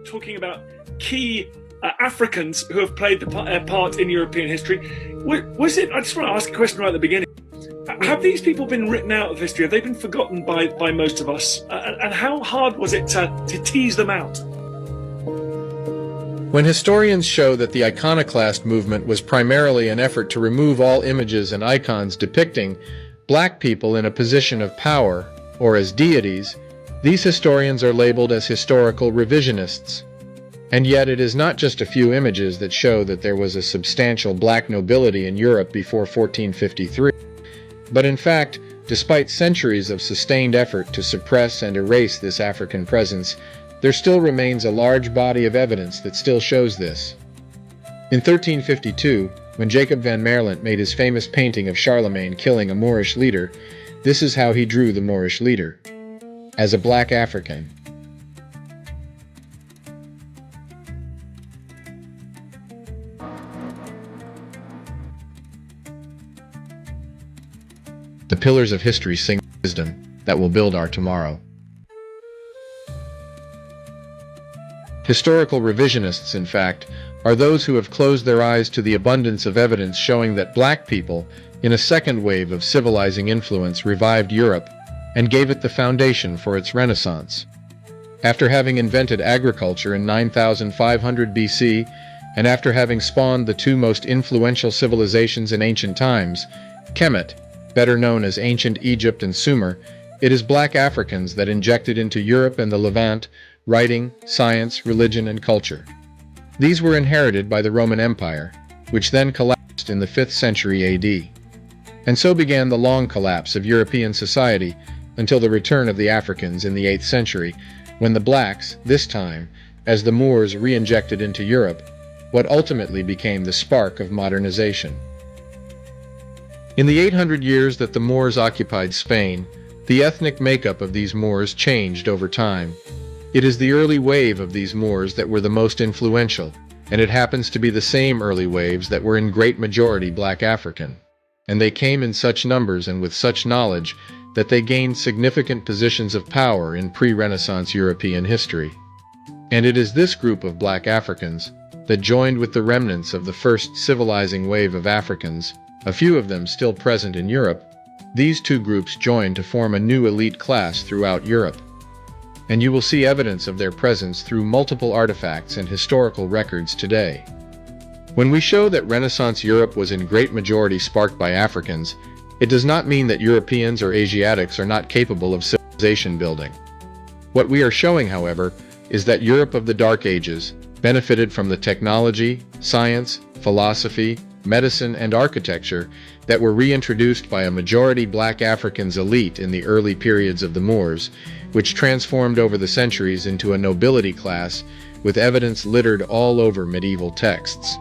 talking about key Africans who have played the part in European history. Was it? I just want to ask a question right at the beginning. Have these people been written out of history? Have they been forgotten by most of us? And how hard was it to tease them out? When historians show that the iconoclast movement was primarily an effort to remove all images and icons depicting black people in a position of power, or as deities, these historians are labeled as historical revisionists. And yet it is not just a few images that show that there was a substantial black nobility in Europe before 1453. But in fact, despite centuries of sustained effort to suppress and erase this African presence, there still remains a large body of evidence that still shows this. In 1352, when Jacob van Maerlant made his famous painting of Charlemagne killing a Moorish leader, this is how he drew the Moorish leader: as a black African. The pillars of history sing wisdom that will build our tomorrow. Historical revisionists, in fact, are those who have closed their eyes to the abundance of evidence showing that black people, in a second wave of civilizing influence, revived Europe and gave it the foundation for its renaissance. After having invented agriculture in 9500 BC, and after having spawned the two most influential civilizations in ancient times, Kemet, better known as ancient Egypt and Sumer, it is black Africans that injected into Europe and the Levant writing, science, religion, and culture. These were inherited by the Roman Empire, which then collapsed in the 5th century AD. And so began the long collapse of European society until the return of the Africans in the 8th century, when the blacks, this time, as the Moors re-injected into Europe, what ultimately became the spark of modernization. In the 800 years that the Moors occupied Spain, the ethnic makeup of these Moors changed over time. It is the early wave of these Moors that were the most influential, and it happens to be the same early waves that were in great majority black African. And they came in such numbers and with such knowledge that they gained significant positions of power in pre-Renaissance European history. And it is this group of black Africans that joined with the remnants of the first civilizing wave of Africans, a few of them still present in Europe. These two groups joined to form a new elite class throughout Europe. And you will see evidence of their presence through multiple artifacts and historical records today. When we show that Renaissance Europe was in great majority sparked by Africans, it does not mean that Europeans or Asiatics are not capable of civilization building. What we are showing, however, is that Europe of the Dark Ages benefited from the technology, science, philosophy, medicine, and architecture that were reintroduced by a majority black Africans elite in the early periods of the Moors, which transformed over the centuries into a nobility class with evidence littered all over medieval texts.